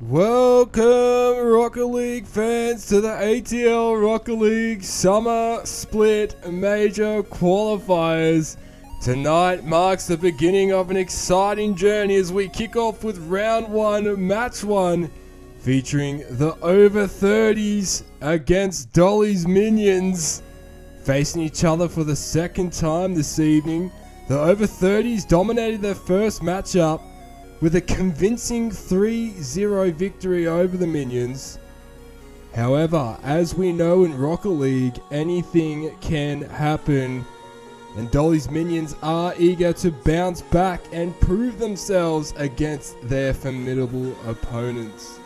Welcome Rocket League fans to the ATL Rocket League Summer Split Major Qualifiers. Tonight marks the beginning of an exciting journey as we kick off with round 1, match 1, featuring the over 30s against Dolly's Minions. Facing each other for the second time this evening, the over 30s dominated their first matchup with a convincing 3-0 victory over the Minions. However, as we know in Rocket League, anything can happen, and Dolly's Minions are eager to bounce back and prove themselves against their formidable opponents.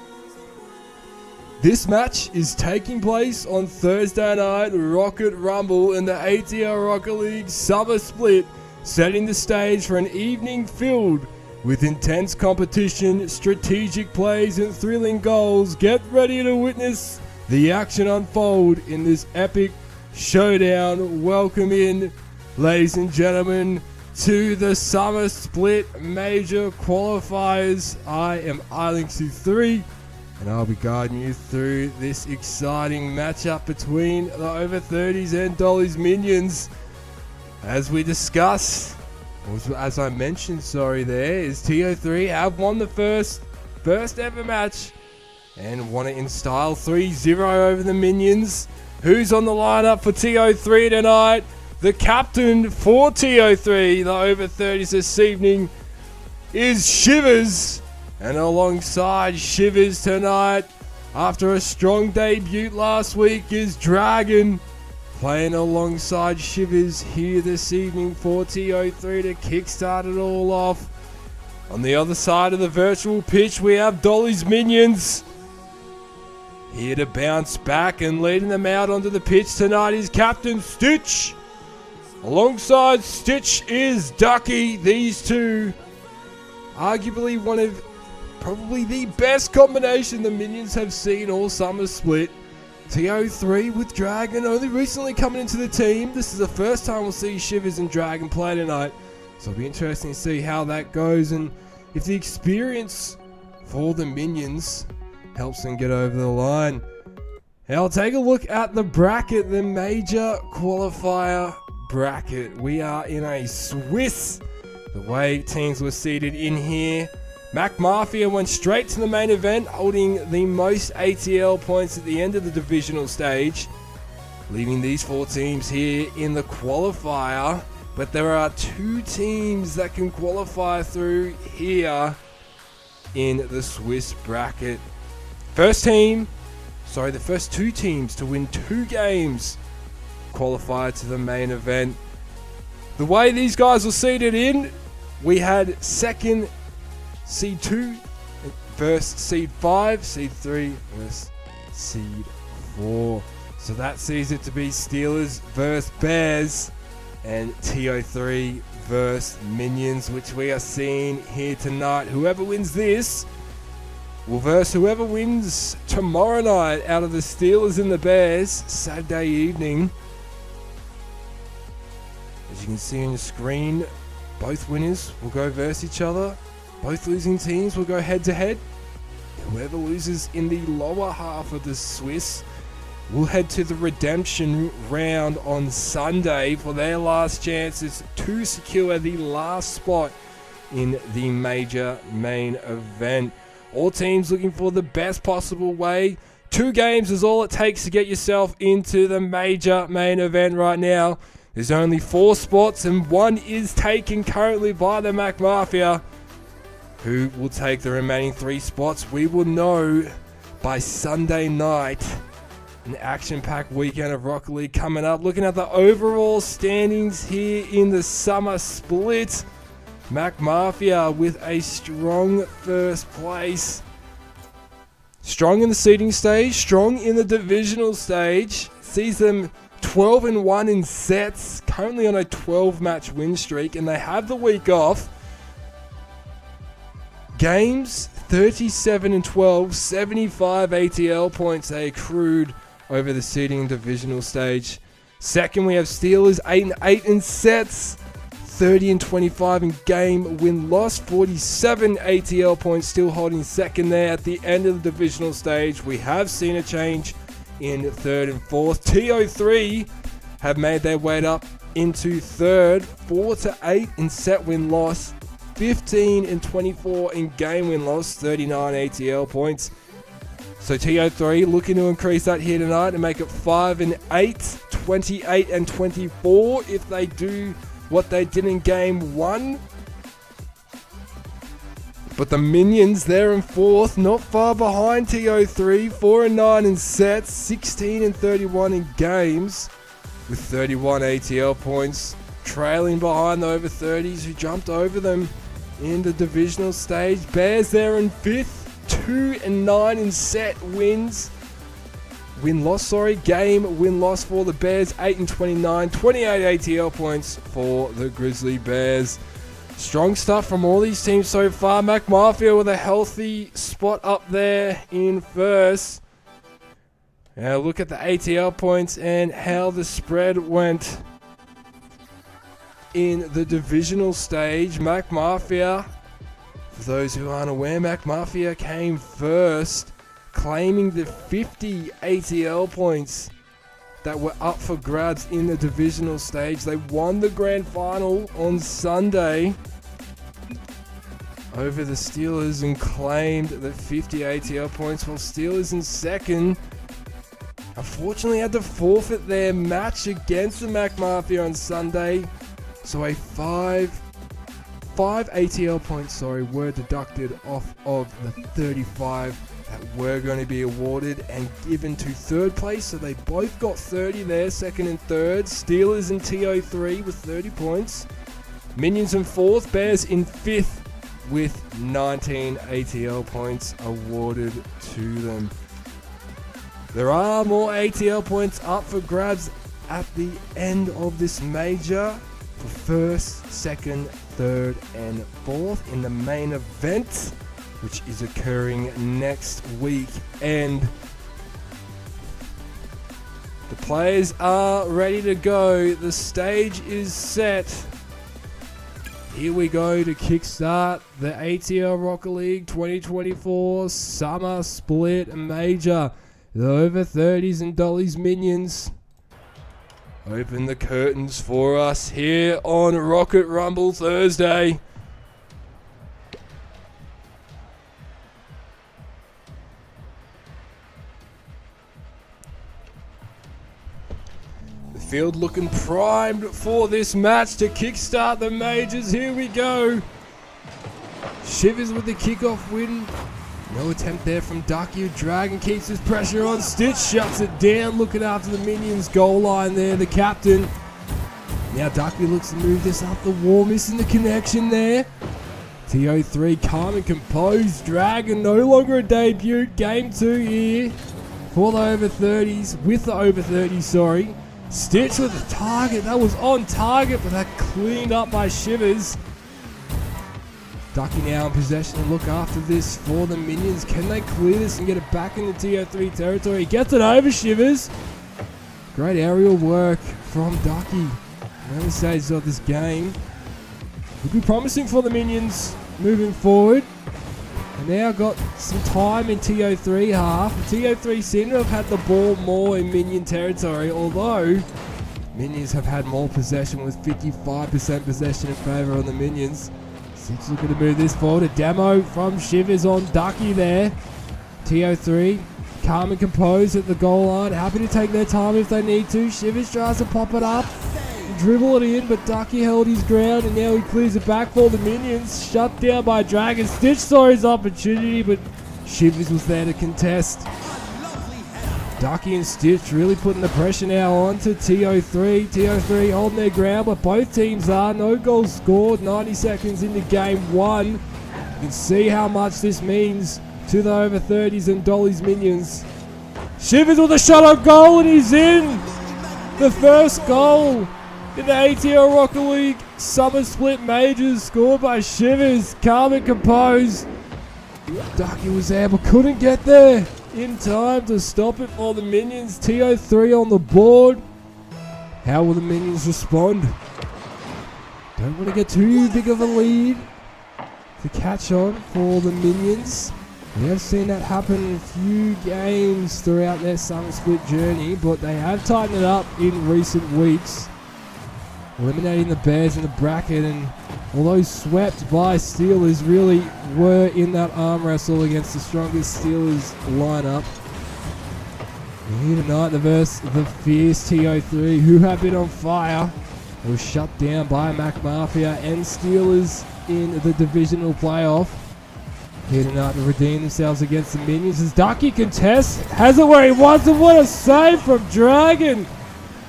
This match is taking place on Thursday night Rocket Rumble in the ATL Rocket League Summer Split, setting the stage for an evening filled with intense competition, strategic plays and thrilling goals. Get ready to witness the action unfold in this epic showdown. Welcome in, ladies and gentlemen, to the Summer Split Major Qualifiers. I am ATLRL24SS, and I'll be guiding you through this exciting matchup between the over 30s and Dolly's Minions. As we discussed, as I mentioned, TO3 have won the first ever match and won it in style, 3-0 over the Minions. Who's on the lineup for TO3 tonight? The captain for TO3, the over 30s this evening, is Shivers. And alongside Shivers tonight, after a strong debut last week, is Dragon. Playing alongside Shivers here this evening for TO3 to kickstart it all off. On the other side of the virtual pitch, we have Dolly's Minions. Here to bounce back and leading them out onto the pitch tonight is Captain Stitch. Alongside Stitch is Ducky. These two, arguably one of probably the best combination the Minions have seen all summer split. TO3 with Dragon only recently coming into the team. This is the first time we'll see Shivers and Dragon play tonight, so it'll be interesting to see how that goes and if the experience for the Minions helps them get over the line. Now take a look at the bracket, the major qualifier bracket. We are in a Swiss, the way teams were seated in here. Mac Mafia went straight to the main event, holding the most ATL points at the end of the divisional stage. leaving these 4 teams here in the qualifier. But there are 2 teams that can qualify through here in the Swiss bracket. The first 2 teams to win 2 games qualify to the main event. The way these guys were seeded in, we had second seed 2 versus seed 5, seed 3 versus seed 4. So that sees it to be Steelers versus Bears and TO3 versus Minions, which we are seeing here tonight. Whoever wins this will verse whoever wins tomorrow night out of the Steelers and the Bears, Saturday evening. As you can see on your screen, both winners will go versus each other. Both losing teams will go head to head. Whoever loses in the lower half of the Swiss will head to the redemption round on Sunday for their last chances to secure the last spot in the major main event. All teams looking for the best possible way. 2 games is all it takes to get yourself into the major main event right now. There's only 4 spots and 1 is taken currently by the Mac Mafia. Who will take the remaining 3 spots? We will know by Sunday night. An action-packed weekend of Rocket League coming up. Looking at the overall standings here in the summer split. Mac Mafia with a strong first place. Strong in the seeding stage, strong in the divisional stage. Sees them 12-1 in sets. Currently on a 12-match win streak, and they have the week off. Games 37-12, 75 ATL points they accrued over the seeding and divisional stage. Second, we have Steelers 8-8 in sets, 30-25 in game win-loss, 47 ATL points, still holding second there. At the end of the divisional stage, we have seen a change in third and fourth. TO3 have made their way up into third, 4-8 in set win-loss, 15-24 in game win-loss, 39 ATL points. So TO3 looking to increase that here tonight and make it 5-8, 28-24 if they do what they did in game 1. But the Minions, they're in fourth, not far behind TO3, 4-9 in sets, 16-31 in games, with 31 ATL points, trailing behind the over 30s who jumped over them in the divisional stage. Bears there in fifth, 2-9 in set game win-loss for the Bears, 8-29, 28 ATL points for the Grizzly Bears. Strong stuff from all these teams so far. Mac Mafia with a healthy spot up there in first. Now look at the ATL points and how the spread went in the divisional stage. Mac Mafia, for those who aren't aware, Mac Mafia came first, claiming the 50 ATL points that were up for grabs in the divisional stage. They won the grand final on Sunday over the Steelers and claimed the 50 ATL points, while Steelers in second unfortunately had to forfeit their match against the Mac Mafia on Sunday. So a 5 ATL points, were deducted off of the 35 that were going to be awarded and given to third place. So they both got 30 there, second and third. Steelers and TO3 with 30 points. Minions in fourth, Bears in fifth with 19 ATL points awarded to them. There are more ATL points up for grabs at the end of this major for first, second, third, and fourth in the main event, which is occurring next week. And the players are ready to go. The stage is set. Here we go to kickstart the ATL Rocket League 2024 Summer Split Major. The over 30s and dollies Minions open the curtains for us here on Rocket Rumble Thursday. Field looking primed for this match to kickstart the majors. Here we go. Shivers with the kickoff win. No attempt there from Ducky. Dragon keeps his pressure on. Stitch shuts it down, looking after the minions. Goal line there, the captain. Now Ducky looks to move this up the wall, missing the connection there. TO3 calm and composed. Dragon no longer a debut. Game 2 here for the over 30s, with the over 30s, sorry. Stitch with the target. That was on target, but that cleaned up by Shivers. Ducky now in possession to look after this for the minions. Can they clear this and get it back into TO3 territory? He gets it over Shivers. Great aerial work from Ducky. Early stages of this game. Would be promising for the minions moving forward. And now got some time in TO3 half. The TO3 seem to have had the ball more in minion territory, although minions have had more possession with 55% possession in favour of the minions. Six looking to move this forward. A demo from Shivers on Ducky there. TO3 calm and composed at the goal line. Happy to take their time if they need to. Shivers tries to pop it up. Dribble it in, but Ducky held his ground and now he clears it back for the minions. Shut down by Dragon. Stitch saw his opportunity, but Shivers was there to contest. Ducky and Stitch really putting the pressure now onto TO3. TO3 holding their ground, but both teams are. No goals scored. 90 seconds into game 1. You can see how much this means to the over 30s and Dolly's minions. Shivers with a shot on goal and he's in. The first goal in the ATL Rocket League Summer Split Majors, scored by Shivers. Calm and composed. Ducky was there but couldn't get there in time to stop it for the minions. TO3 on the board. How will the minions respond? Don't want to get too big of a lead to catch on for the minions. We have seen that happen in a few games throughout their Summer Split journey, but they have tightened it up in recent weeks, eliminating the Bears in the bracket, and although swept by Steelers, really were in that arm wrestle against the strongest Steelers lineup. And here tonight, the verse the fierce TO3, who have been on fire. They were shut down by Mac Mafia and Steelers in the divisional playoff. Here tonight to redeem themselves against the minions as Ducky contests, has it where he wants it. What a save from Dragon!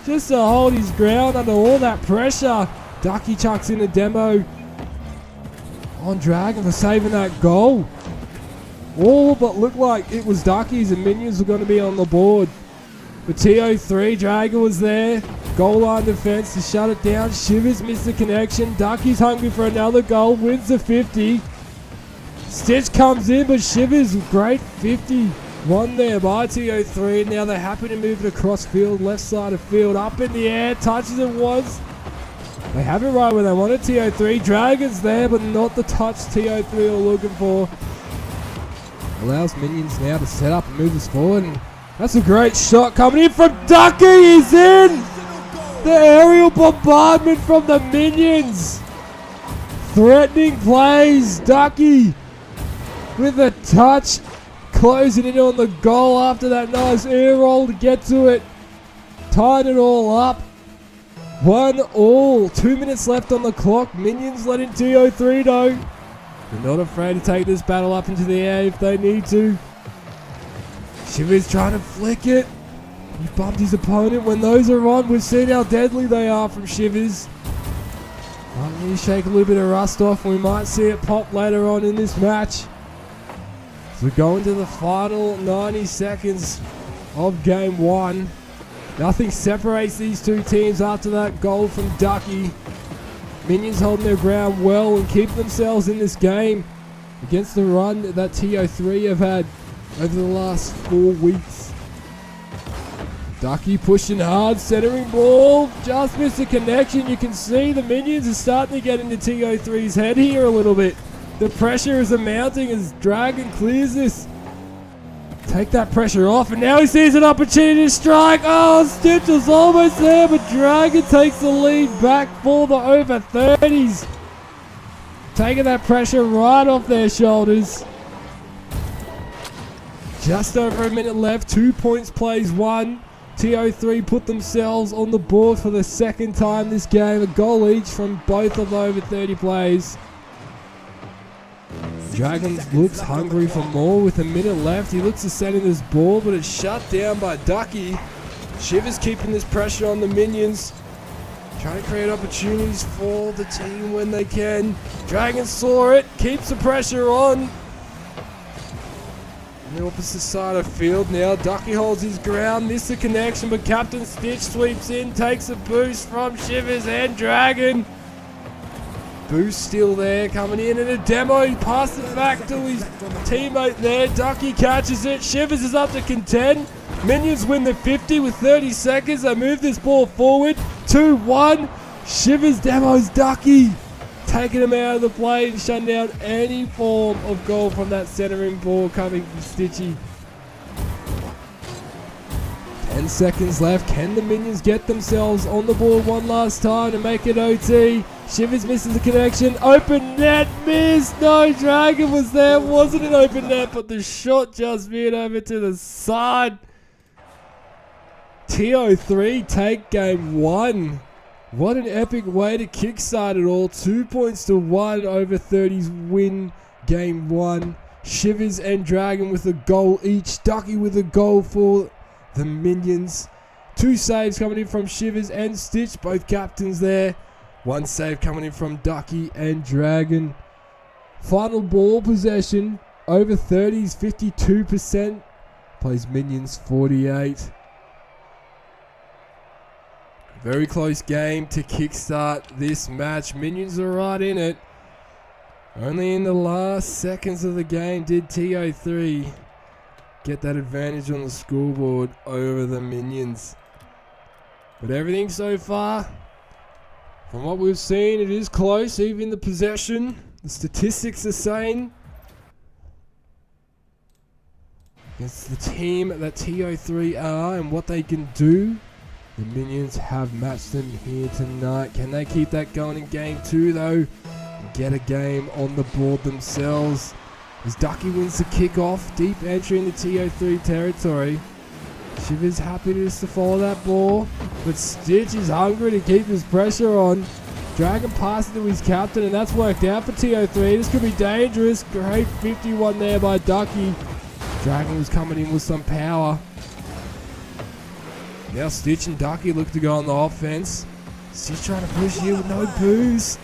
Just to hold his ground under all that pressure. Ducky chucks in a demo on Dragon for saving that goal. All but looked like it was Ducky's and minions were going to be on the board. But TO3, Dragon was there. Goal line defense to shut it down. Shivers missed the connection. Ducky's hungry for another goal, wins the 50. Stitch comes in, but Shivers, great 50. One there by TO3. Now they're happy to move it across field, left side of field, up in the air, touches it once. They have it right where they wanted. TO3. Dragon's there, but not the touch TO3 are looking for. Allows minions now to set up and move this forward. And that's a great shot coming in from Ducky. He's in! The aerial bombardment from the minions. Threatening plays. Ducky with a touch, closing it on the goal after that nice air roll to get to it. Tied it all up. 1-1. 2 minutes left on the clock. Minions letting TO3 know they're not afraid to take this battle up into the air if they need to. Shivers trying to flick it. He bumped his opponent. When those are on, we've seen how deadly they are from Shivers. Might need to shake a little bit of rust off, and we might see it pop later on in this match. So we're going to the final 90 seconds of game 1. Nothing separates these two teams after that goal from Ducky. Minions holding their ground well and keep themselves in this game against the run that TO3 have had over the last 4 weeks. Ducky pushing hard, centering ball, just missed the connection. You can see the minions are starting to get into TO3's head here a little bit. The pressure is mounting as Dragon clears this. Take that pressure off, and now he sees an opportunity to strike. Oh, Stitch was almost there, but Dragon takes the lead back for the over 30s. Taking that pressure right off their shoulders. Just over a minute left, 2 points plays 1. TO3 put themselves on the board for the second time this game. A goal each from both of the over 30 plays. Dragons looks hungry for more with a minute left. He looks to send in this ball, but it's shut down by Ducky. Shivers keeping this pressure on the minions. Trying to create opportunities for the team when they can. Dragons saw it, keeps the pressure on. On the opposite side of field now, Ducky holds his ground, missed the connection, but Captain Stitch sweeps in, takes a boost from Shivers and Dragon. Boost still there, coming in a demo, he passes it back to his teammate there. Ducky catches it, Shivers is up to contend. Minions win the 50 with 30 seconds. They move this ball forward. 2-1. Shivers demos Ducky. Taking him out of the play and shutting down any form of goal from that centering ball coming from Stitchy. 10 seconds left. Can the Minions get themselves on the board one last time to make it OT? Shivers misses the connection. Open net missed. No, Dragon was there. Wasn't an open net, but the shot just veered over to the side. TO3 take game 1. What an epic way to kickstart it all. 2 points to 1 over 30s win game 1. Shivers and Dragon with a goal each. Ducky with a goal for the Minions. 2 saves coming in from Shivers and Stitch, both captains there. 1 save coming in from Ducky and Dragon. Final ball possession over 30s 52%. Plays Minions 48. Very close game to kickstart this match. Minions are right in it. Only in the last seconds of the game did TO3 get that advantage on the scoreboard over the Minions. But everything so far, from what we've seen, it is close. Even the possession, the statistics are saying against the team that TO3 are and what they can do. The Minions have matched them here tonight. Can they keep that going in game 2 though? And get a game on the board themselves. As Ducky wins the kickoff, deep entry in the TO3 territory. Shivers happy just to follow that ball, but Stitch is hungry to keep his pressure on. Dragon passes to his captain, and that's worked out for TO3. This could be dangerous. Great 51 there by Ducky. Dragon was coming in with some power. Now Stitch and Ducky look to go on the offense. Stitch trying to push here with no boost.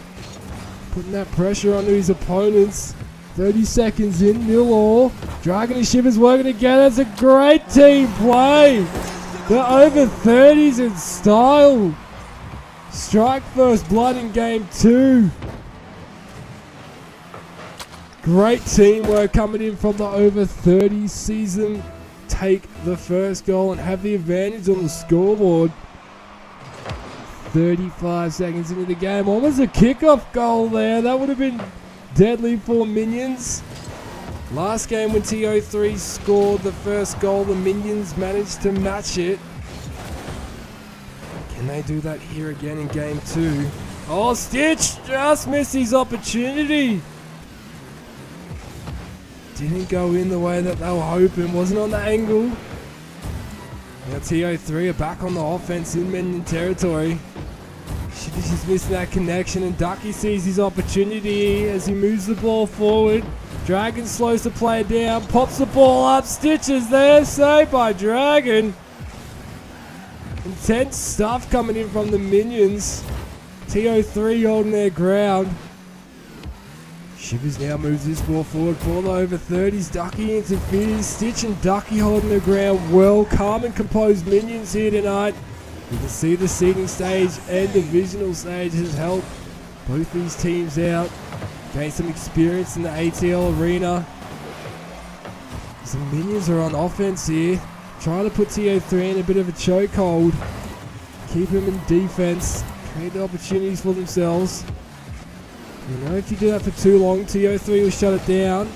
Putting that pressure onto his opponents. 30 seconds in, 0-all. Dragon and Shivers working together. That's a great team play. They're over 30s in style. Strike first blood in game 2. Great teamwork coming in from the over 30 season. Take the first goal and have the advantage on the scoreboard. 35 seconds into the game. Almost a kickoff goal there. That would have been deadly for Minions. Last game when TO3 scored the first goal, the Minions managed to match it. Can they do that here again in game 2? Oh, Stitch just missed his opportunity. Didn't go in the way that they were hoping. Wasn't on the angle. Now TO3 are back on the offense in Minion territory. She's missing that connection, and Ducky sees his opportunity as he moves the ball forward. Dragon slows the play down, pops the ball up. Stitch is there, saved by Dragon. Intense stuff coming in from the Minions. TO3 holding their ground. Shivers now moves this ball forward for the over 30s. Ducky interferes. Stitch and Ducky holding their ground well. Calm and composed Minions here tonight. You can see the seeding stage and divisional stage has helped both these teams out. Gain some experience in the ATL arena. Some Minions are on offense here. Trying to put TO3 in a bit of a chokehold. Keep him in defense. Create the opportunities for themselves. You know, if you do that for too long, TO3 will shut it down.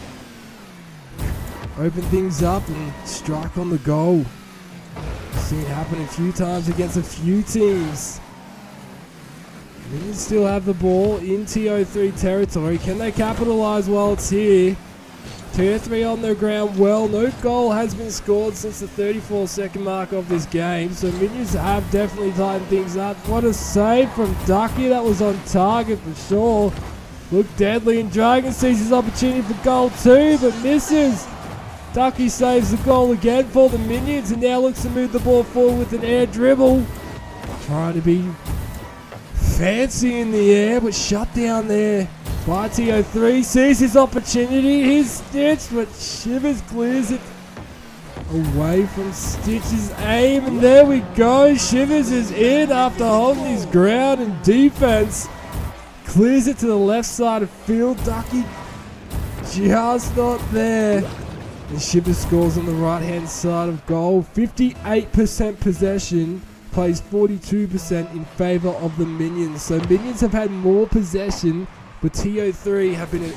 Open things up and strike on the goal. Seen it happen a few times against a few teams. Minions still have the ball in TO3 territory. Can they capitalize while it's here? TO3 on the ground well. No goal has been scored since the 34-second mark of this game. So Minions have definitely tightened things up. What a save from Ducky. That was on target for sure. Looked deadly, and Dragon sees his opportunity for goal too, but misses. Ducky saves the goal again for the Minions and now looks to move the ball forward with an air dribble. Trying to be fancy in the air, but shut down there by TO3. Sees his opportunity. He's stitched, but Shivers clears it away from Stitch's aim. And there we go. Shivers is in after holding his ground in defense. Clears it to the left side of field. Ducky just not there. And Shivers scores on the right-hand side of goal. 58% possession. Plays 42% in favour of the Minions. So Minions have had more possession, but TO3 have been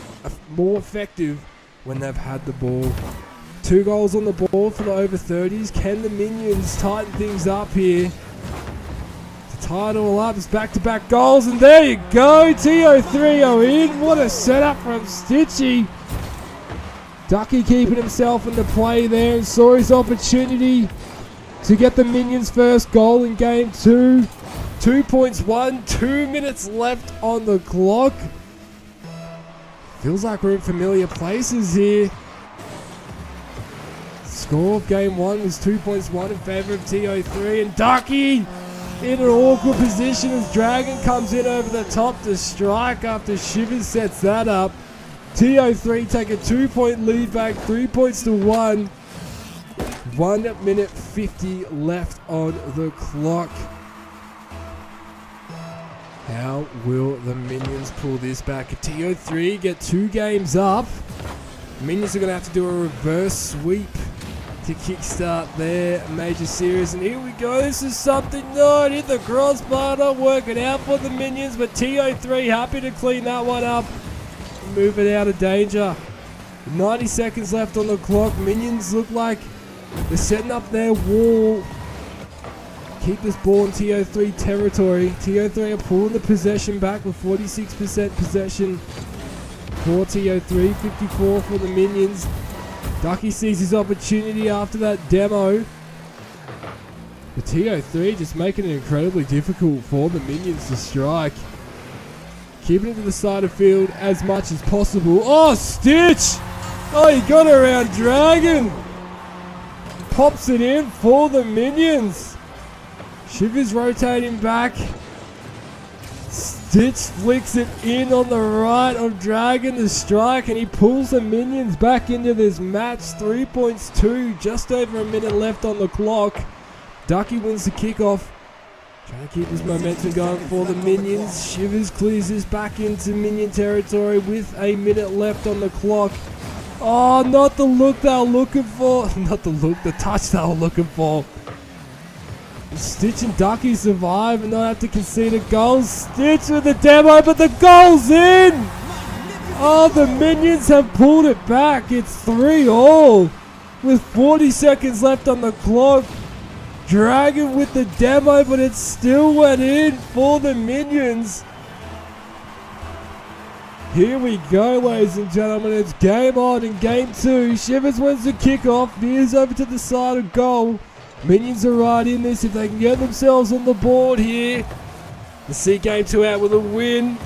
more effective when they've had the ball. 2 goals on the board for the over 30s. Can the Minions tighten things up here? To tie it all up, it's back-to-back goals, and there you go. TO3 are in. What a setup from Stitchy. Ducky keeping himself in the play there and saw his opportunity to get the Minions' first goal in game 2. 2 points won, 2 minutes left on the clock. Feels like we're in familiar places here. Score of game 1 was 2 points won in favour of TO3, and Ducky in an awkward position as Dragon comes in over the top to strike after Shivers sets that up. TO3 take a 2-point lead back, 3 points to 1. 1 minute 50 left on the clock. How will the Minions pull this back? TO3 get 2 games up. Minions are going to have to do a reverse sweep to kickstart their major series. And here we go. This is something not hit the crossbar. Not working out for the Minions, but TO3 happy to clean that one up. Move it out of danger. 90 seconds left on the clock. Minions look like they're setting up their wall. Keep this ball in TO3 territory. TO3 are pulling the possession back with 46% possession for TO3, 54 for the Minions. Ducky sees his opportunity after that demo. The TO3 just making it incredibly difficult for the Minions to strike. Keeping it to the side of field as much as possible. Oh, Stitch! Oh, he got around Dragon. Pops it in for the Minions. Shivers rotating back. Stitch flicks it in on the right of Dragon to strike, and he pulls the Minions back into this match. 3 points 2, just over a minute left on the clock. Ducky wins the kickoff. Trying to keep his momentum going for the Minions. Shivers clears this back into Minion territory with a minute left on the clock. Oh, not the look they were looking for. Not the look, the touch they were looking for. Stitch and Ducky survive and not have to concede a goal. Stitch with the demo, but the goal's in! Oh, the Minions have pulled it back. It's 3-all with 40 seconds left on the clock. Dragon with the demo, but it still went in for the Minions. Here we go, ladies and gentlemen. It's game on in game 2. Shivers wins the kickoff. Veers over to the side of goal. Minions are right in this if they can get themselves on the board here. To see game 2 out with a win.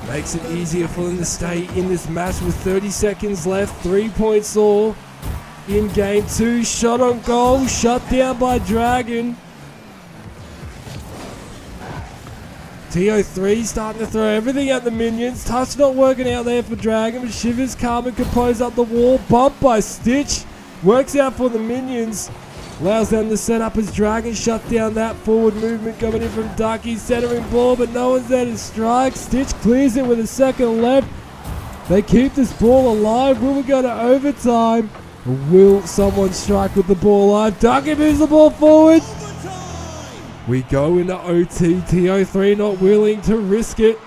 Makes it easier for them to stay in this match with 30 seconds left. 3 points all in game 2. Shot on goal. Shut down by Dragon. TO3 starting to throw everything at the Minions. Touch not working out there for Dragon, but Shivers calm and compose up the wall. Bumped by Stitch. Works out for the Minions. Allows them to set up as Dragon. Shut down that forward movement coming in from Ducky. Centering ball, but no one's there to strike. Stitch clears it with a second left. They keep this ball alive. Will we go to overtime? Or will someone strike with the ball alive? Ducky moves the ball forward. We go into OT. TO3 not willing to risk it.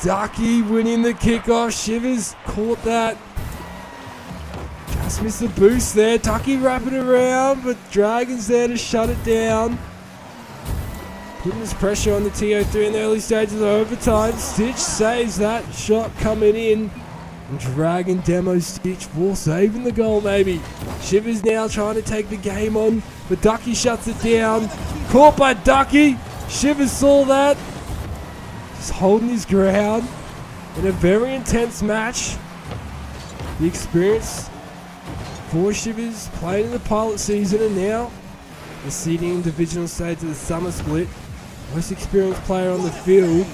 Ducky winning the kickoff. Shivers caught that. Just missed the boost there. Ducky wrapping around, but Dragon's there to shut it down. Putting this pressure on the TO3 in the early stages of overtime. Stitch saves that shot coming in. And Dragon demo Stitch for saving the goal maybe. Shivers now trying to take the game on, but Ducky shuts it down. Caught by Ducky. Shivers saw that. Just holding his ground in a very intense match. The experience for Shivers playing in the pilot season and now the seeding divisional stage of the summer split. Most experienced player on the field.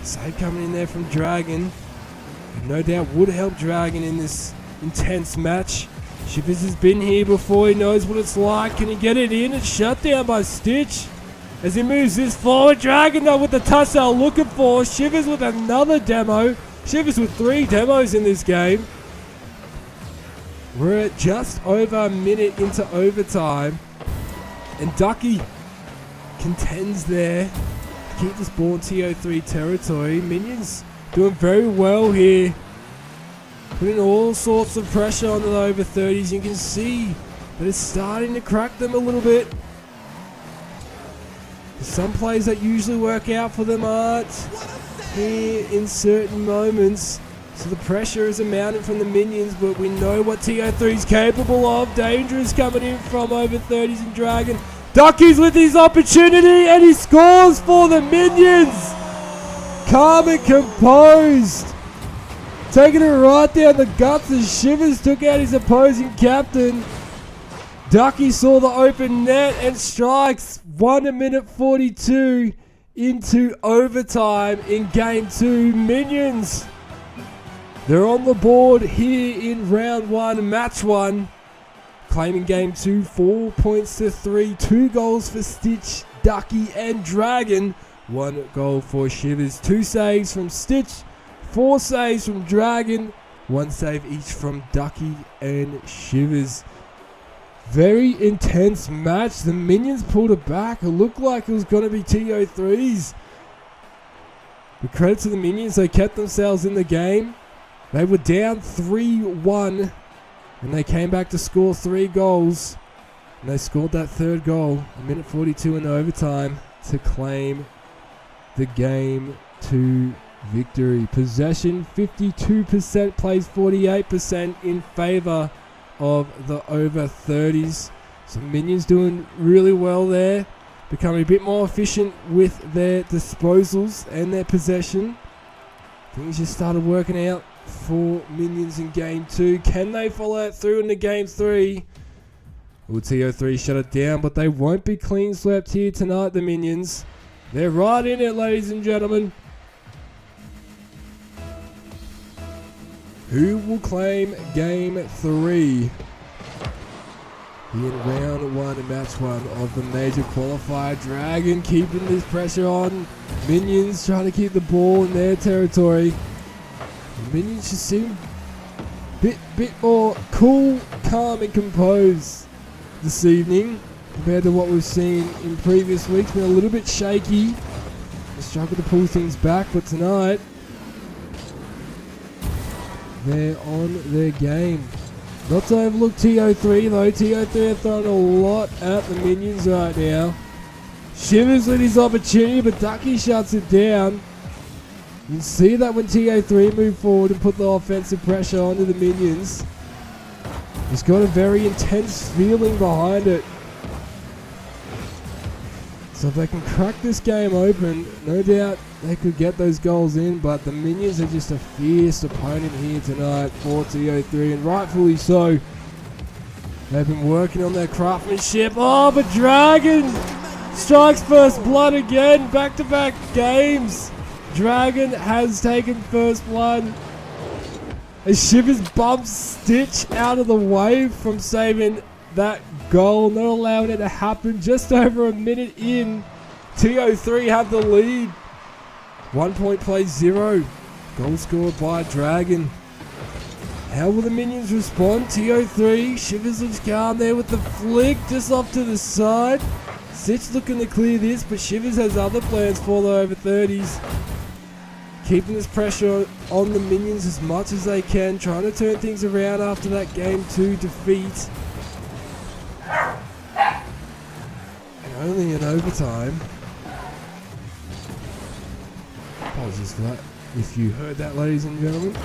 Save coming in there from Dragon. No doubt would help Dragon in this intense match. Shivers has been here before, he knows what it's like. Can he get it in? It's shut down by Stitch. As he moves this forward, Dragon though with the touch they're looking for. Shivers with another demo. Shivers with 3 demos in this game. We're at just over a minute into overtime. And Ducky contends there to keep this ball in TO3 territory. Minions doing very well here. Putting all sorts of pressure on the over 30s. You can see that it's starting to crack them a little bit. Some plays that usually work out for them aren't here in certain moments. So the pressure is mounting from the Minions, but we know what TO3 is capable of. Dangerous coming in from over 30s and Dragon. Ducky's with his opportunity and he scores for the Minions. Calm and composed. Taking it right down the guts as Shivers took out his opposing captain. Ducky saw the open net and strikes 1 minute 42 into overtime in game 2. Minions, they're on the board here in round 1, match 1. Claiming game 2, 4 points to 3. 2 goals for Stitch, Ducky and Dragon. 1 goal for Shivers. 2 saves from Stitch, 4 saves from Dragon. 1 save each from Ducky and Shivers. Very intense match. The Minions pulled it back. It looked like it was going to be TO3's. But credit to the Minions, they kept themselves in the game. They were down 3-1 and they came back to score 3 goals. And they scored that 3rd goal, 1 minute 42 in overtime to claim the game 2 victory. Possession 52%, plays 48% in favor of the over 30s. So Minions doing really well there, becoming a bit more efficient with their disposals and their possession. Things just started working out for Minions in game 2. Can they follow it through into game 3? Will TO3 shut it down? But they won't be clean swept here tonight, the Minions. They're right in it, ladies and gentlemen. Who will claim game 3 in round 1 and match 1 of the major qualifier? Dragon keeping this pressure on. Minions trying to keep the ball in their territory. The Minions just seem a bit more cool, calm and composed this evening compared to what we've seen in previous weeks. Been a little bit shaky. They struggled to pull things back, but tonight they're on their game. Not to overlook TO3 though. TO3 are throwing a lot at the Minions right now. Shivers with his opportunity, but Ducky shuts it down. You can see that when TO3 move forward and put the offensive pressure onto the Minions, it's got a very intense feeling behind it. So if they can crack this game open, no doubt they could get those goals in, but the Minions are just a fierce opponent here tonight for TO3, and rightfully so. They've been working on their craftsmanship. Oh, but Dragon strikes first blood again, back-to-back games. Dragon has taken first blood. As Shivers bumps Stitch out of the way from saving that goal, not allowing it to happen. Just over a minute in, TO3 have the lead. 1 point play 0. Goal scored by Dragon. How will the Minions respond? TO3, Shivers looks calm there with the flick just off to the side. Stitch looking to clear this, but Shivers has other plans for the over 30s. Keeping this pressure on the Minions as much as they can, trying to turn things around after that game 2 defeat. And only in overtime. Apologies for that if you heard that, ladies and gentlemen.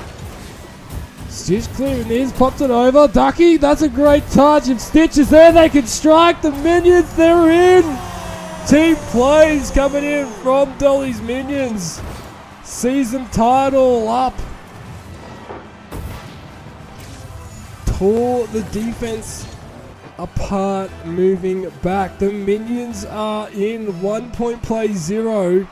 Stitch clearing this, pops it over. Ducky, that's a great touch. If Stitch is there, they can strike. The Minions, they're in. Team plays coming in from Dolly's Minions. Season title up. Tore the defense apart, moving back. The Minions are in 1 point play 0.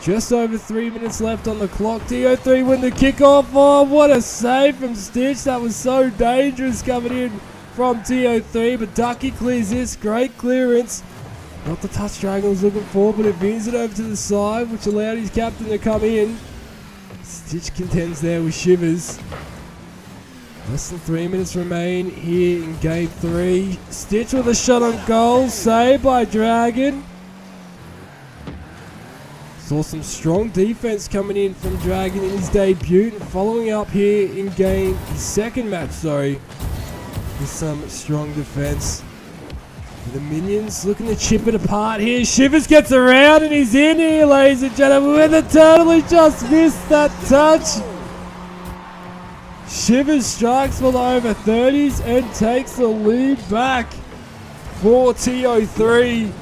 Just over 3 minutes left on the clock. TO3 win the kickoff. Oh, what a save from Stitch. That was so dangerous coming in from TO3. But Ducky clears this. Great clearance. Not the touch Dragon was looking for, but it veers it over to the side, which allowed his captain to come in. Stitch contends there with Shivers. Less than 3 minutes remain here in game 3. Stitch with a shot on goal. Saved by Dragon. Saw some strong defense coming in from Dragon in his debut, and following up here in his second match, with some strong defense. The Minions looking to chip it apart here. Shivers gets around and he's in here, ladies and gentlemen, with a totally just missed that touch. Shivers strikes for the over 30s and takes the lead back for TO3.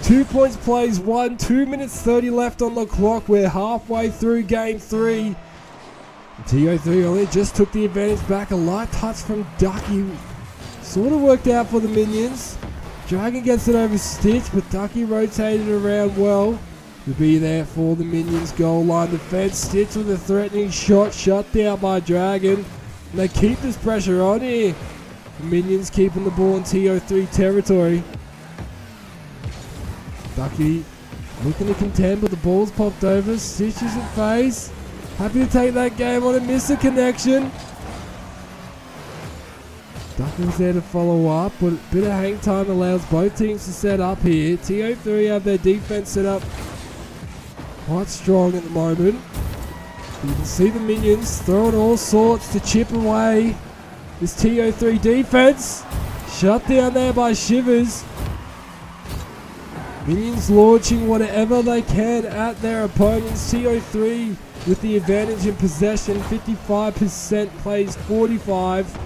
2 points plays 1, 2 minutes 30 left on the clock. We're halfway through game 3. TO3 only just took the advantage back. A light touch from Ducky sort of worked out for the Minions. Dragon gets it over Stitch, but Ducky rotated around well to be there for the Minions' goal line defense. Stitch with a threatening shot, shut down by Dragon. And they keep this pressure on here. The Minions keeping the ball in TO3 territory. Ducky looking to contend, but the ball's popped over. Stitch isn't phased. Happy to take that game on and miss the connection. Ducky was there to follow up, but a bit of hang time allows both teams to set up here. TO3 have their defense set up quite strong at the moment. You can see the Minions throwing all sorts to chip away this TO3 defense. Shut down there by Shivers. Minions launching whatever they can at their opponents. TO3 with the advantage in possession. 55% plays 45.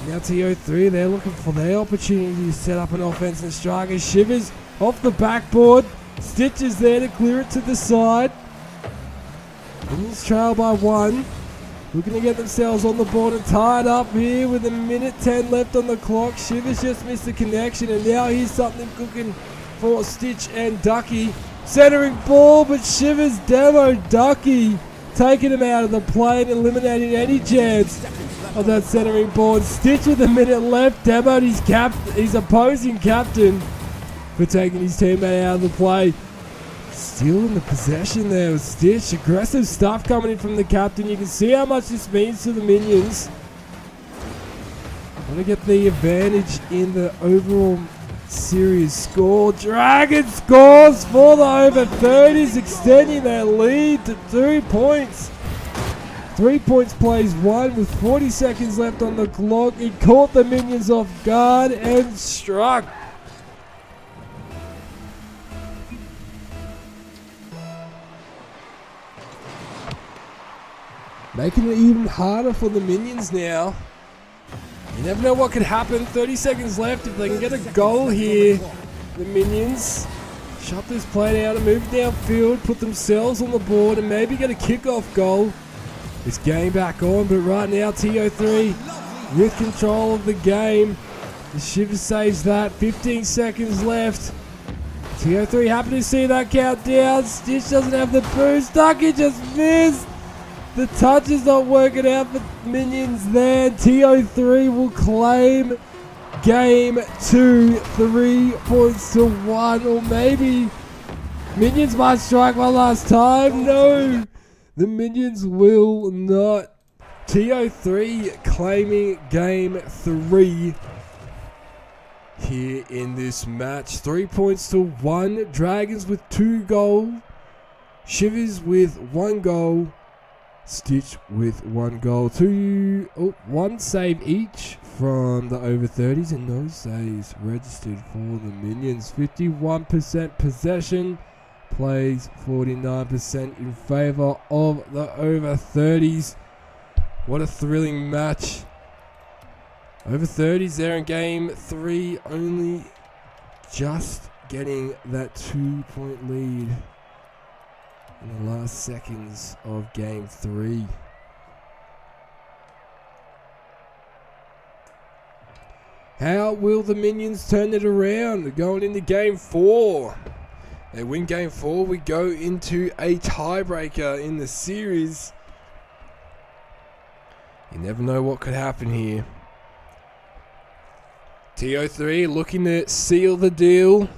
Now TO3, they're looking for their opportunity to set up an offense and strike. As Shivers off the backboard. Stitch is there to clear it to the side. Minions trail by 1. Looking to get themselves on the board and tied up here with a minute 10 left on the clock. Shivers just missed the connection, and now here's something cooking for Stitch and Ducky. Centering ball, but Shivers demoed Ducky, taking him out of the play and eliminating any chance of that centering ball. And Stitch with a minute left demoed his opposing captain for taking his teammate out of the play. Still in the possession there with Stitch. Aggressive stuff coming in from the captain. You can see how much this means to the Minions. Want to get the advantage in the overall series score. Dragon scores for the over 30s, extending their lead to 2 points. 3 points plays 1 with 40 seconds left on the clock. It caught the Minions off guard and struck. Making it even harder for the Minions now. You never know what could happen. 30 seconds left. If they can get a goal here, the Minions shut this play down and move downfield, put themselves on the board, and maybe get a kickoff goal. This game back on, but right now TO3 with control of the game. The Shiver saves that. 15 seconds left. TO3 happy to see that countdown. Stitch doesn't have the boost. Ducky just missed. The touch is not working out for Minions there. TO3 will claim game 2, 3 points to 1. Or maybe Minions might strike one last time. No, the Minions will not. TO3 claiming game 3 here in this match. 3 points to 1. Dragons with 2 goals. Shivers with 1 goal. Stitch with 1 goal. 1 save each from the over 30s, and no saves registered for the Minions. 51% possession, plays 49% in favor of the over 30s. What a thrilling match. Over 30s there in game 3, only just getting that 2-point lead in the last seconds of game 3. How will the Minions turn it around going into game 4? They win game 4, we go into a tiebreaker in the series. You never know what could happen here. TO3 looking to seal the deal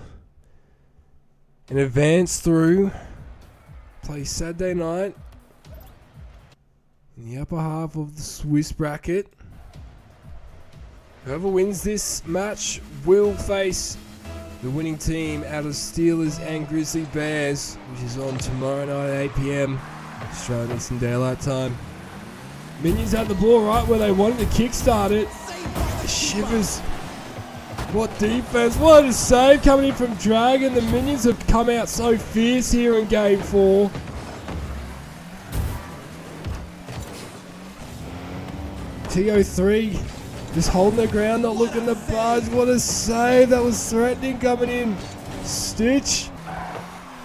and advance through. Play Saturday night in the upper half of the Swiss bracket. Whoever wins this match will face the winning team out of Steelers and Grizzly Bears, which is on tomorrow night at 8 PM Australian Eastern Daylight Time. Minions had the ball right where they wanted to kickstart it. Shivers. What defense. What a save coming in from Dragon. The Minions have come out so fierce here in game 4. TO3 just holding their ground, not looking to budge. What a save. That was threatening coming in. Stitch.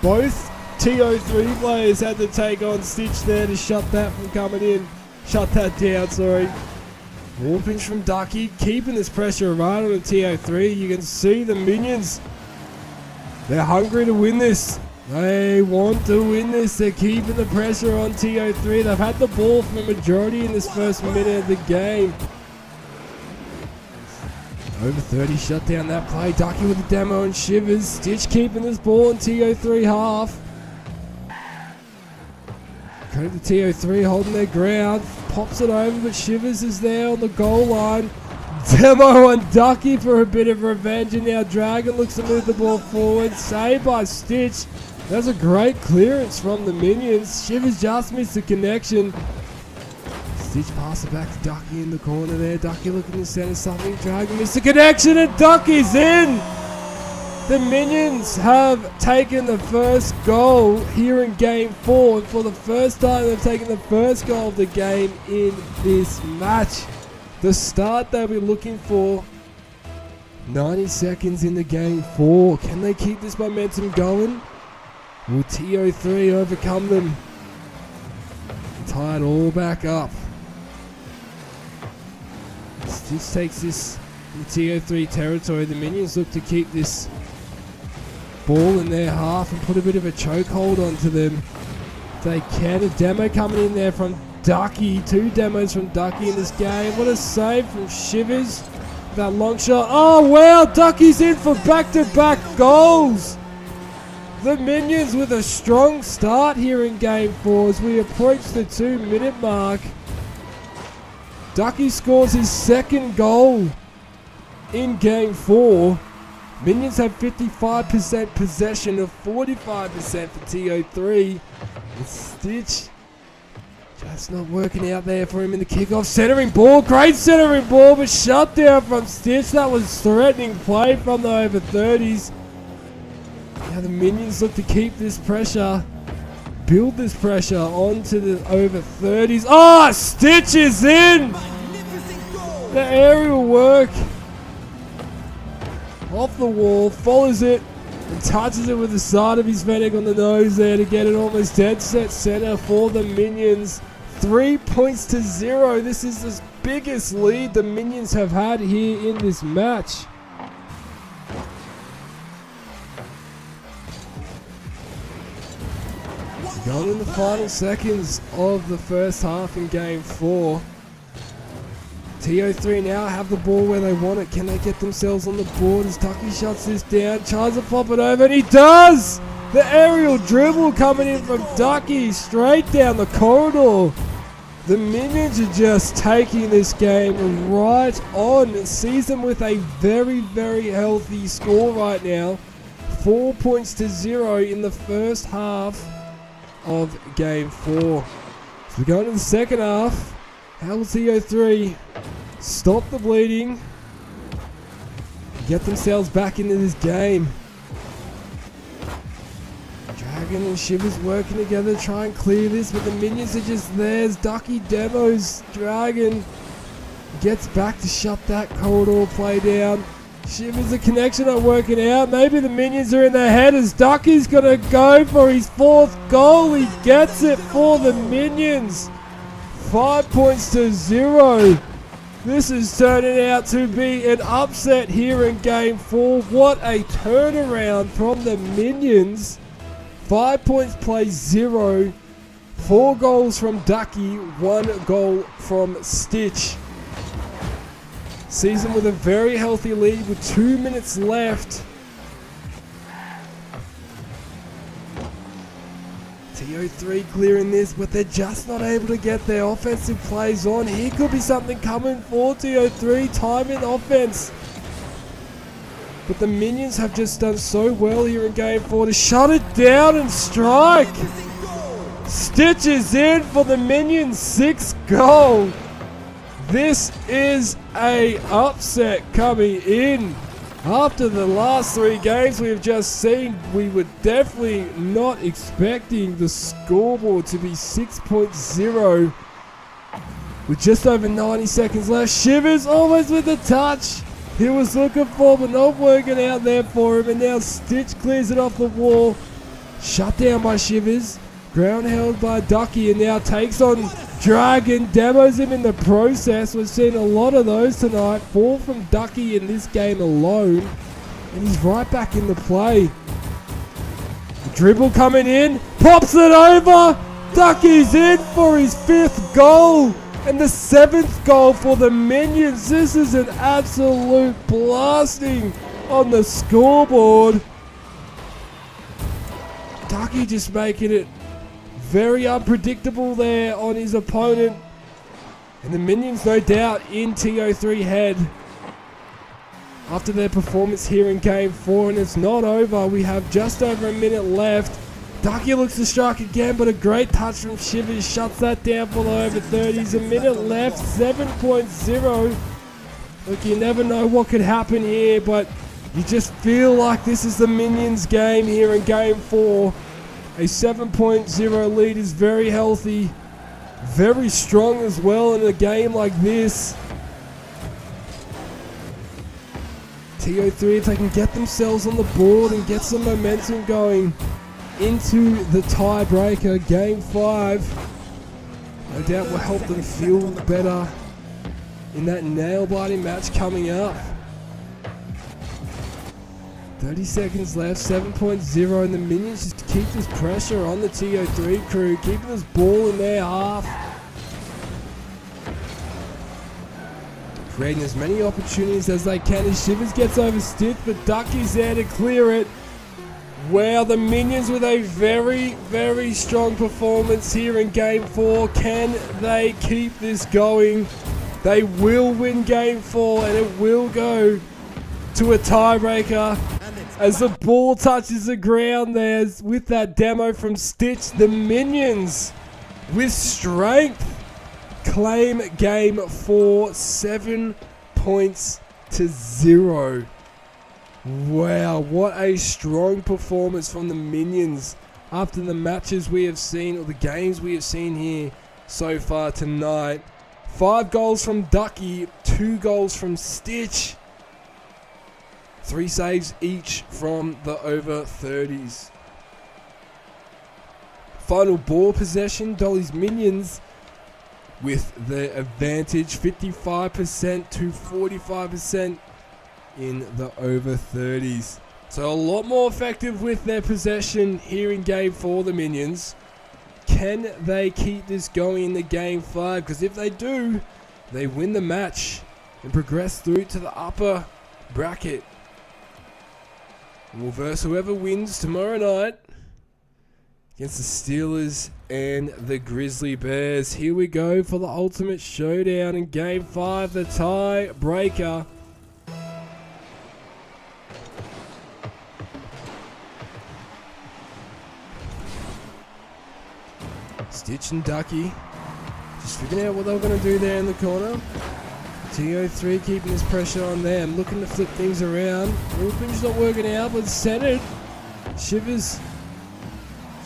Both TO3 players had to take on Stitch there to shut that from coming in. Shut that down, sorry. Ball pinch from Ducky, keeping this pressure right on the TO3. You can see the Minions. They're hungry to win this. They want to win this. They're keeping the pressure on TO3. They've had the ball for a majority in this first minute of the game. Over 30 shut down that play. Ducky with the demo and Shivers. Stitch keeping this ball in TO3 half. Go to the TO3 holding their ground. Pops it over, but Shivers is there on the goal line. Demo and Ducky for a bit of revenge, and now Dragon looks to move the ball forward. Saved by Stitch. That's a great clearance from the Minions. Shivers just missed the connection. Stitch pass it back to Ducky in the corner there. Ducky looking to center something. Dragon missed the connection, and Ducky's in! The Minions have taken the first goal here in game 4. And for the first time, they've taken the first goal of the game in this match. The start they'll be looking for. 90 seconds in the game 4. Can they keep this momentum going? Will TO3 overcome them? Tie it all back up. Stitch takes this in TO3 territory. The Minions look to keep this ball in their half and put a bit of a chokehold onto them. They can. A demo coming in there from Ducky. 2 demos from Ducky in this game. What a save from Shivers. That long shot. Oh wow, Ducky's in for back-to-back goals. The Minions with a strong start here in game 4 as we approach the 2-minute mark. Ducky scores his second goal in game 4. Minions have 55% possession of 45% for TO3. And Stitch just not working out there for him in the kickoff. Centering ball, great centering ball, but shut down from Stitch. That was threatening play from the over 30s. Now the Minions look to keep this pressure, build this pressure onto the over 30s. Oh, Stitch is in! The aerial work. Off the wall, follows it, and touches it with the side of his Fennec on the nose there to get it almost dead set center for the Minions. 3 points to 0. This is the biggest lead the Minions have had here in this match. Going in the final seconds of the first half in game 4. TO3 now have the ball where they want it. Can they get themselves on the board as Ducky shuts this down? Tries to pop it over, and he does! The aerial dribble coming in from Ducky straight down the corridor. The Minions are just taking this game right on. It sees them with a very, very healthy score right now. 4 points to 0 in the first half of game 4. So we're going to the second half. How will TO3 stop the bleeding, get themselves back into this game? Dragon Dragon and Shivers working together to try and clear this, but the minions are just there. As Ducky demos Dragon, gets back to shut that corridor play down. Shivers, the connection not working out. Maybe the minions are in their head as Ducky's gonna go for his 4th goal. He gets it for the minions. 5 points to 0. This is turning out to be an upset here in Game 4. What a turnaround from the minions. 5 points play 0. 4 goals from Ducky, 1 goal from Stitch. Season with a very healthy lead with 2 minutes left. TO3 clearing this, but they're just not able to get their offensive plays on. Here could be something coming for TO3, time in offense. But the minions have just done so well here in Game 4 to shut it down and strike. Stitch is in for the minions, 6th goal. This is a upset coming in. After the last 3 games we have just seen, we were definitely not expecting the scoreboard to be 6.0. With just over 90 seconds left, Shivers almost with the touch he was looking for, but not working out there for him. And now Stitch clears it off the wall. Shut down by Shivers. Ground held by Ducky, and now takes on Dragon, demos him in the process. We've seen a lot of those tonight. 4 from Ducky in this game alone, and he's right back in the play. Dribble coming in, pops it over. Ducky's in for his 5th goal and the 7th goal for the minions. This is an absolute blasting on the scoreboard. Ducky just making it very unpredictable there on his opponent. And the minions, no doubt, in TO3 head after their performance here in Game 4. And it's not over. We have just over a minute left. Ducky looks to strike again, but a great touch from Shivers shuts that down for the over 30s. A minute left, 7.0. Look, you never know what could happen here, but you just feel like this is the minions game here in Game 4. A 7.0 lead is very healthy, very strong as well in a game like this. TO3, if they can get themselves on the board and get some momentum going into the tiebreaker, Game 5, no doubt will help them feel better in that nail-biting match coming up. 30 seconds left, 7.0, and the minions just keep this pressure on the TO3 crew, keeping this ball in their half. Creating as many opportunities as they can as Shivers gets over Stitch, but Ducky's there to clear it. Wow, the minions with a very, very strong performance here in Game 4. Can they keep this going? They will win Game 4, and it will go to a tiebreaker. As the ball touches the ground there with that demo from Stitch, the minions with strength claim Game 4, 7 points to 0. Wow, what a strong performance from the minions after the matches we have seen, or the games we have seen here so far tonight. 5 goals from Ducky, 2 goals from Stitch. 3 saves each from the over 30s. Final ball possession, Dolly's minions with the advantage, 55% to 45% in the over 30s. So a lot more effective with their possession here in Game 4, the minions. Can they keep this going in the Game 5? Because if they do, they win the match and progress through to the upper bracket. We'll verse whoever wins tomorrow night against the Steelers and the Grizzly Bears. Here we go for the ultimate showdown in Game 5, the tie-breaker. Stitch and Ducky just figuring out what they were going to do there in the corner. TO3 keeping this pressure on them, looking to flip things around. Open's not working out, but centered. Shivers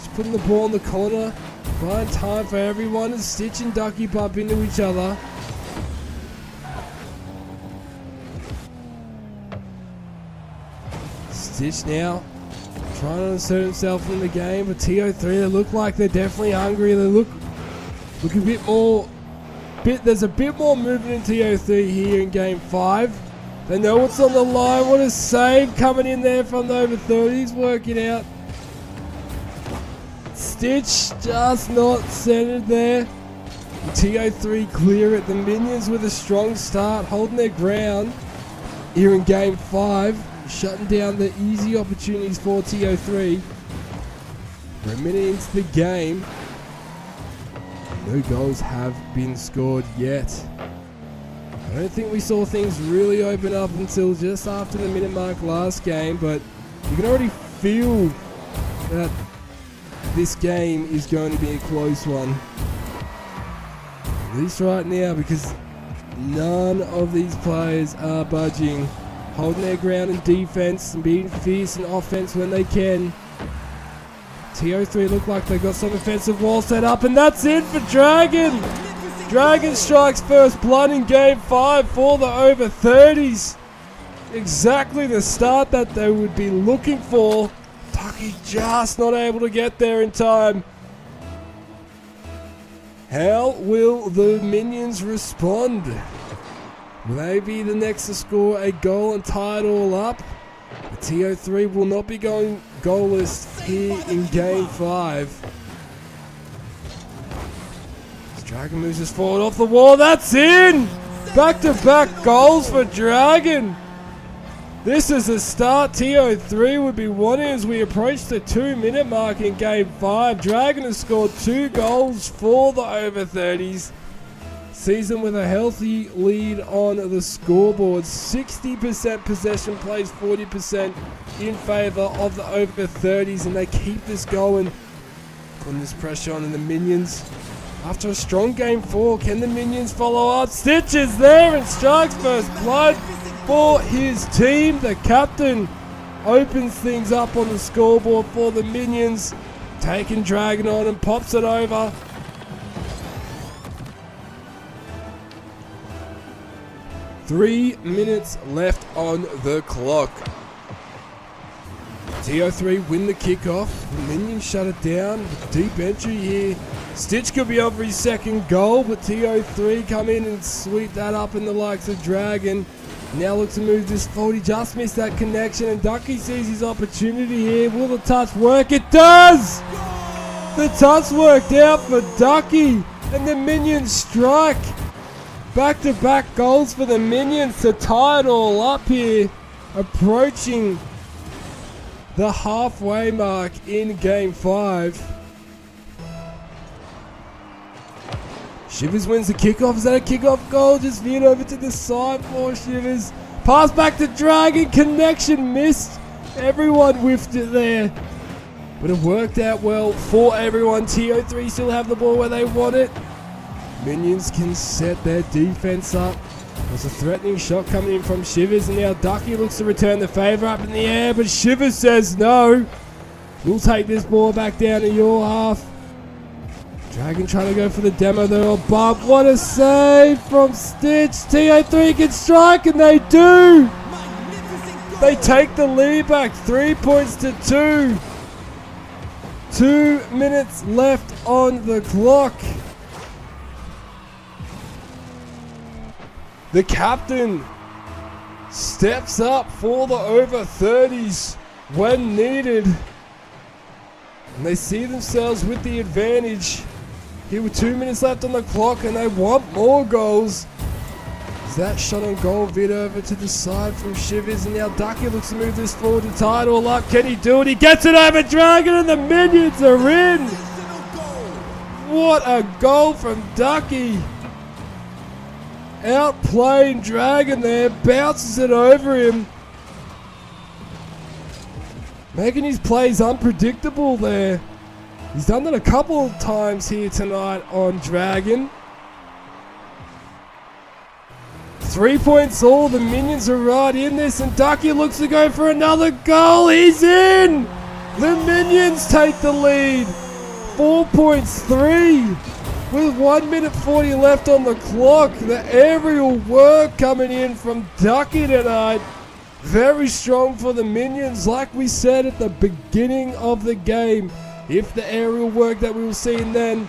Just putting the ball in the corner. Buying time for everyone. And Stitch and Ducky bump into each other. Stitch now trying to insert himself in the game, but TO3, they look like they're definitely hungry. They look a bit more. There's a bit more movement in TO3 here in game 5. They know what's on the line. What a save coming in there from the over 30s, working out. Stitch just not centered there. TO3 clear it. The Minions with a strong start, holding their ground here in game 5. Shutting down the easy opportunities for TO3. We're a minute into the game. No goals have been scored yet. I don't think we saw things really open up until just after the minute mark last game, but you can already feel that this game is going to be a close one. At least right now, because none of these players are budging. Holding their ground in defense and being fierce in offense when they can. TO3 look like they got some offensive wall set up, and that's it for Dragon. Dragon strikes first blood in game 5 for the over 30s. Exactly the start that they would be looking for. Ducky just not able to get there in time. How will the Minions respond? Will they be the next to score a goal and tie it all up? The TO3 will not be going goalless here in game 5. As Dragon moves us forward off the wall, that's in! Back-to-back goals for Dragon. This is a start TO3 would be wanting as we approach the 2-minute mark in game 5. Dragon has scored 2 goals for the over 30s. Season with a healthy lead on the scoreboard. 60% possession plays 40% in favour of the over 30s, and they keep this going. Putting this pressure on the Minions. After a strong game 4, can the Minions follow up? Stitch is there and strikes first blood for his team. The captain opens things up on the scoreboard for the Minions. Taking Dragon on and pops it over. 3 minutes left on the clock. TO3 win the kickoff. The Minions shut it down. Deep entry here. Stitch could be on for his second goal, but TO3 come in and sweep that up in the likes of Dragon. Now look to move this forward. He just missed that connection, and Ducky sees his opportunity here. Will the touch work? It does! The touch worked out for Ducky, and the Minions strike. Back-to-back goals for the Minions to tie it all up here. Approaching the halfway mark in game 5. Shivers wins the kickoff. Is that a kickoff goal? Just veered over to the side for Shivers. Pass back to Dragon. Connection missed. Everyone whiffed it there. But it worked out well for everyone. TO3 still have the ball where they want it. Minions can set their defense up. There's a threatening shot coming in from Shivers, and now Ducky looks to return the favour up in the air, but Shivers says no. We'll take this ball back down to your half. Dragon trying to go for the demo there, bump. What a save from Stitch. TO3 can strike, and they do. They take the lead back, 3 points to 2. 2 minutes left on the clock. The captain steps up for the over 30s when needed. And they see themselves with the advantage. Here with 2 minutes left on the clock, and they want more goals. Is that shot on goal veered over to the side from Shivers, and now Ducky looks to move this forward to tie it all up. Can he do it? He gets it over Dragon, and the Minions are in. What a goal from Ducky. Outplaying Dragon there, bounces it over him. Making his plays unpredictable there. He's done that a couple of times here tonight on Dragon. 3 points all, the Minions are right in this, and Ducky looks to go for another goal. He's in! The Minions take the lead. 4.3 with 1 minute 40 left on the clock. The aerial work coming in from Ducky tonight. Very strong for the Minions, like we said at the beginning of the game. If the aerial work that we were seeing then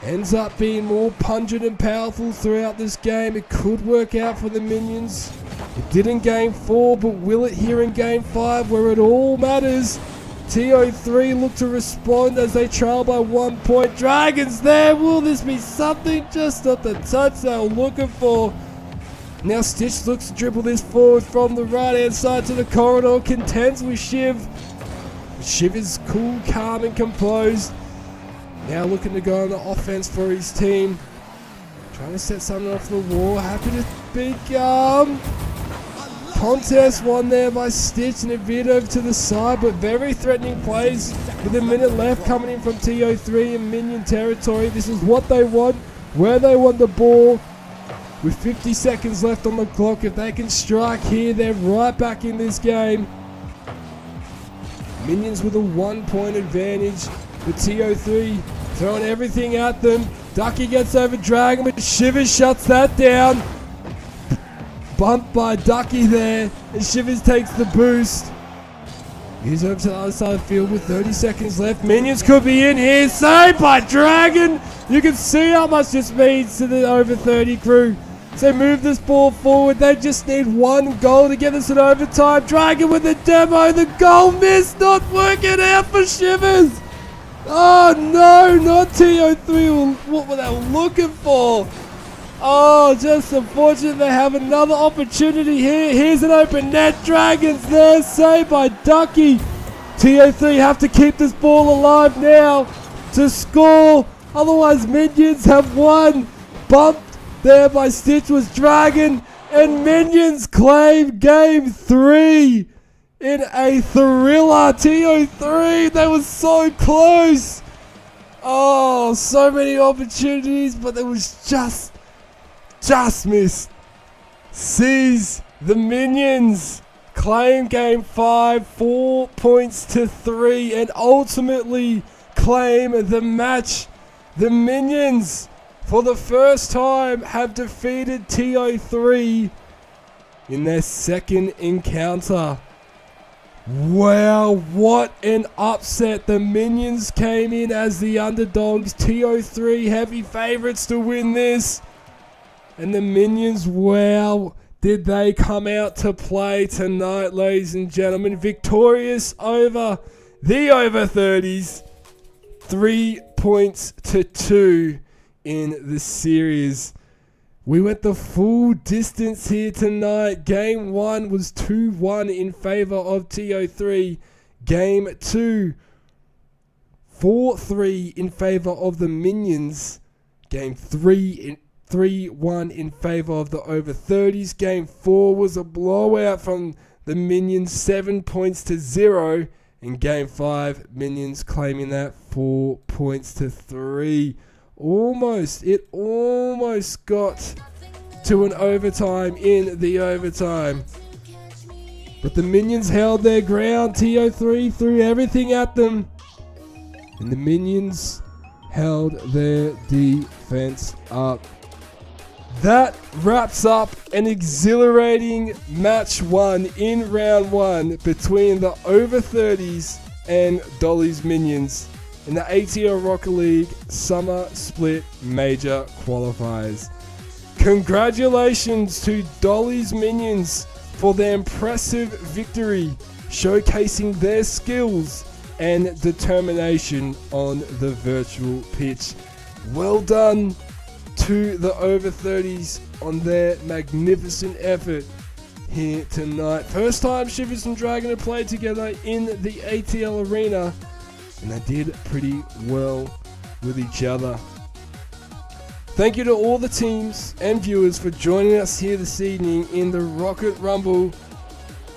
ends up being more pungent and powerful throughout this game, it could work out for the Minions. It did in Game 4, but will it here in Game 5 where it all matters? TO3 look to respond as they trail by 1 point. Dragons there, will this be something? Just not the touch they were looking for. Now Stitch looks to dribble this forward from the right hand side to the corridor, contends with Shiv. Shiv is cool, calm and composed. Now looking to go on the offense for his team. Trying to set something off the wall. Happy to be contest won there by Stitch, and it veered over to the side, but very threatening plays with a minute left coming in from TO3 in Minion territory. This is what they want, where they want the ball. With 50 seconds left on the clock, if they can strike here, they're right back in this game. Minions with a 1 point advantage. The TO3 throwing everything at them. Ducky gets over Dragon, but Shivers shuts that down. Bumped by Ducky there, and Shivers takes the boost. He's over to the other side of the field with 30 seconds left. Minions could be in here. Saved by Dragon. You can see how much this means to the over 30 crew. So move this ball forward. They just need one goal to get us an overtime. Dragon with the demo. The goal missed. Not working out for Shivers. Oh no, not TO3. What were they looking for? Oh, just unfortunate they have another opportunity here. Here's an open net. Dragons there. Saved by Ducky. TO3 have to keep this ball alive now to score. Otherwise, Minions have won. Bumped there by Stitch was Dragon. And Minions claim Game 3 in a thriller. TO3, they were so close. Oh, so many opportunities, but there was just missed. Sees the Minions claim Game 5, 4 points to 3, and ultimately claim the match. The Minions, for the first time, have defeated TO3 in their second encounter. Wow, what an upset. The Minions came in as the underdogs. TO3 heavy favourites to win this. And the Minions, wow, did they come out to play tonight, ladies and gentlemen. Victorious over the over 30s. 3 points to 2 in the series. We went the full distance here tonight. Game 1 was 2-1 in favour of TO3. Game 2, 4-3 in favour of the Minions. Game 3 3-1 in favour of the over 30s. Game 4 was a blowout from the Minions, 7 points to 0. In Game 5, Minions claiming that 4 points to 3. It almost got to an overtime in the overtime. But the Minions held their ground. TO3 threw everything at them. And the Minions held their defense up. That wraps up an exhilarating match 1 in round 1 between the over 30s and Dolly's Minions in the ATL Rocket League Summer Split Major Qualifiers. Congratulations to Dolly's Minions for their impressive victory, showcasing their skills and determination on the virtual pitch. Well done to the over 30s on their magnificent effort here tonight. First time Shivers and Dragon have played together in the ATL arena, and they did pretty well with each other. Thank you to all the teams and viewers for joining us here this evening in the Rocket Rumble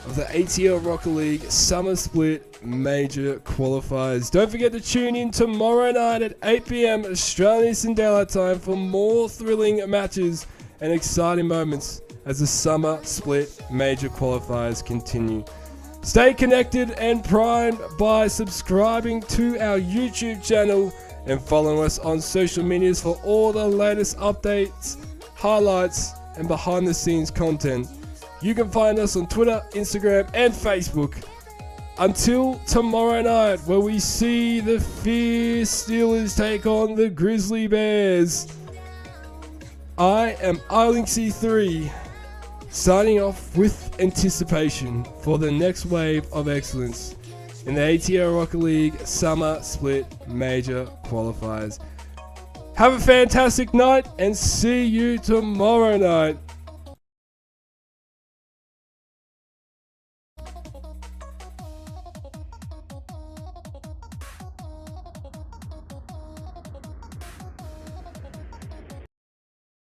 of the ATL Rocket League Summer Split Major Qualifiers. Don't forget to tune in tomorrow night at 8 PM Australian Eastern Daylight Time for more thrilling matches and exciting moments as the Summer Split Major Qualifiers continue. Stay connected and primed by subscribing to our YouTube channel and following us on social medias for all the latest updates, highlights, and behind the scenes content. You can find us on Twitter, Instagram, and Facebook. Until tomorrow night, where we see the fierce Steelers take on the Grizzly Bears, I am Arling-C3, signing off with anticipation for the next wave of excellence in the ATL Rocket League Summer Split Major Qualifiers. Have a fantastic night and see you tomorrow night.